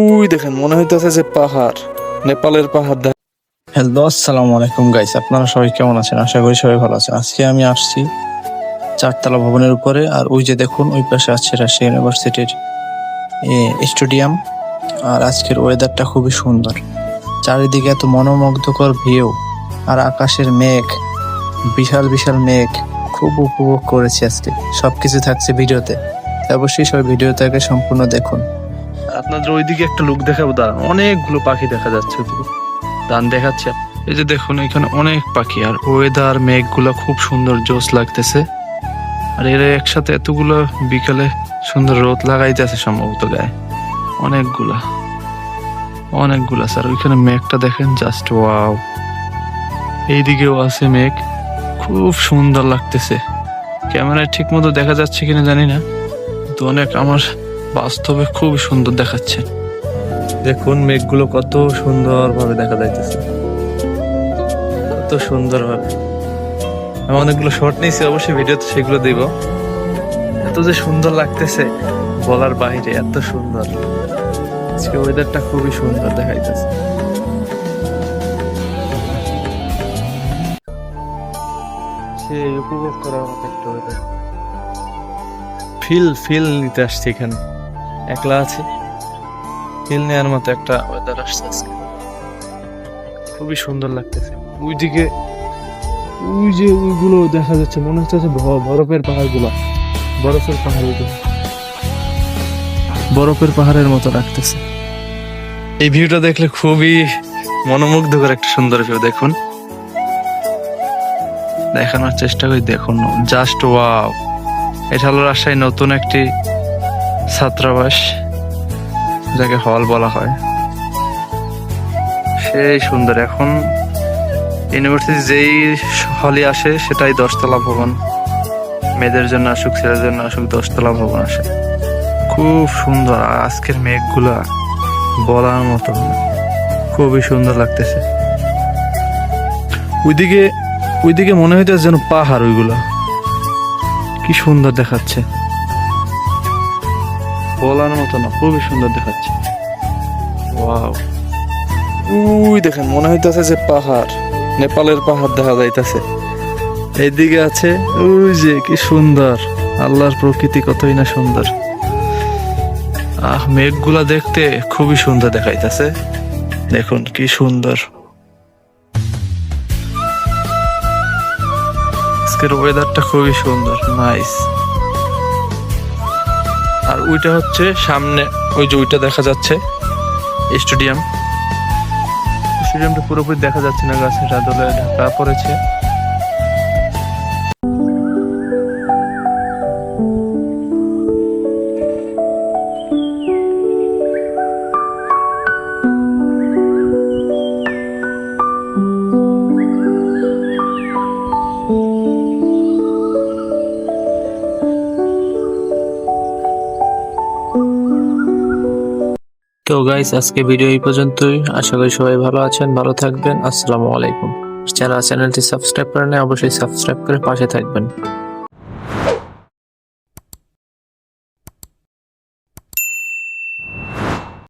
ওই দেখেন মনে হইতেছে যে পাহাড়, নেপালের পাহাড়। হ্যালো, আসসালামু আলাইকুম গাইস, আপনারা সবাই কেমন আছেন? আশা করি সবাই ভালো আছেন। আজকে আমি আসছি চারতলা ভবনের উপরে, আর ওই যে দেখুন ওই পাশে আছে রাজশাহী ইউনিভার্সিটির স্টেডিয়াম। আর আজকের ওয়েদারটা খুবই সুন্দর, চারিদিকে এত মনোমুগ্ধকর ভিউ, আর আকাশের মেঘ, বিশাল বিশাল মেঘ। খুব উপভোগ করেছি আজকে। সবকিছু থাকছে ভিডিওতে, অবশ্যই সবাই ভিডিওটাকে সম্পূর্ণ দেখুন। আপনাদের ওইদিকে একটা লুক দেখাবো, দাঁড়ান। অনেকগুলো পাখি দেখা যাচ্ছে ওইদিকে, দান দেখাচ্ছে। এই যে দেখুন এখানে অনেক পাখি, আর ওয়েদার মেঘগুলা খুব সুন্দর, জোস লাগতেছে। আর এরা একসাথে এতগুলো বিকালে সুন্দর রোদ লাগাইতেছে সম্ভবত গায়ে। অনেকগুলা অনেকগুলা স্যার। ওইখানে মেঘটা দেখেন, জাস্ট ওয়াও। এইদিকেও আছে মেঘ, খুব সুন্দর লাগতেছে। ক্যামেরায় ঠিক মতো দেখা যাচ্ছে কিনা জানি না, কিন্তু অনেক আমার বাস্তবে খুব সুন্দর দেখাচ্ছে। দেখুন মেঘগুলো কত সুন্দর ভাবে দেখা যাইতেছে, কত সুন্দর ভাবে। আমি অনেকগুলো শর্ট নিয়েছি, অবশ্যই ভিডিওতে সেগুলো দিব। এত যে সুন্দর লাগতেছে বলার বাইরে, এত সুন্দর। আজকে ওয়েদারটা খুবই সুন্দর দেখাইতেছে। সেই উপভোগ করার মতো একটা ওয়েদার, ফিল নিতে আসছে এখানে। একলা আছে, ফিল নেওয়ার মতো একটা ওয়েদার আসছে আজকে। খুবই সুন্দর লাগতেছে। ওইদিকে ওই যে ওইগুলো দেখা যাচ্ছে, মনে হচ্ছে বরফের পাহাড় গুলা, বরফের পাহাড়ের মতো লাগতেছে। এই ভিউটা দেখলে খুবই মনোমুগ্ধকর একটা সুন্দর ভিউ। দেখুন, দেখানোর চেষ্টা করি। দেখুন, জাস্ট ওয়াও। এটা হলো রাজশাহী নতুন একটি ছাত্রাবাস, যাকে হল বলা হয়। সেই সুন্দর। এখন ইউনিভার্সিটি যেই হলে আসে সেটাই 10তলা ভবন। মেয়েদের জন্য আসুক, ছেলেদের জন্য আসুক, 10তলা ভবন আসে। খুব সুন্দর। আর আজকের মেঘগুলা বলার মতো, খুবই সুন্দর লাগতেছে। ওইদিকে মনে হইতেছে যেন পাহাড়, ওইগুলা কি সুন্দর দেখাচ্ছে, বলার মতো না, খুবই সুন্দর দেখাচ্ছে। ওয়াও। ওই দেখেন মনে হইতেছে যে পাহাড়, নেপালের পাহাড় দেখা যাইতেছে। এইদিকে আছে ওই যে, কি সুন্দর। আল্লাহর প্রকৃতি কতই না সুন্দর। মেঘগুলা দেখতে খুবই সুন্দর দেখাইতেছে। দেখুন কি সুন্দর। আজকের ওয়েদারটা খুবই সুন্দর, নাইস। আর ওইটা হচ্ছে সামনে, ওই যে ওইটা দেখা যাচ্ছে স্টেডিয়ামটা পুরোপুরি দেখা যাচ্ছে না, গাছের আদলে ঢাকা পড়েছে। তো গাইস, আজকে ভিডিও এই পর্যন্তই। আশা করি সবাই ভালো আছেন, ভালো থাকবেন। আসসালামু আলাইকুম। চ্যানেলটি সাবস্ক্রাইব করে নেন, অবশ্যই সাবস্ক্রাইব করে পাশে থাকবেন।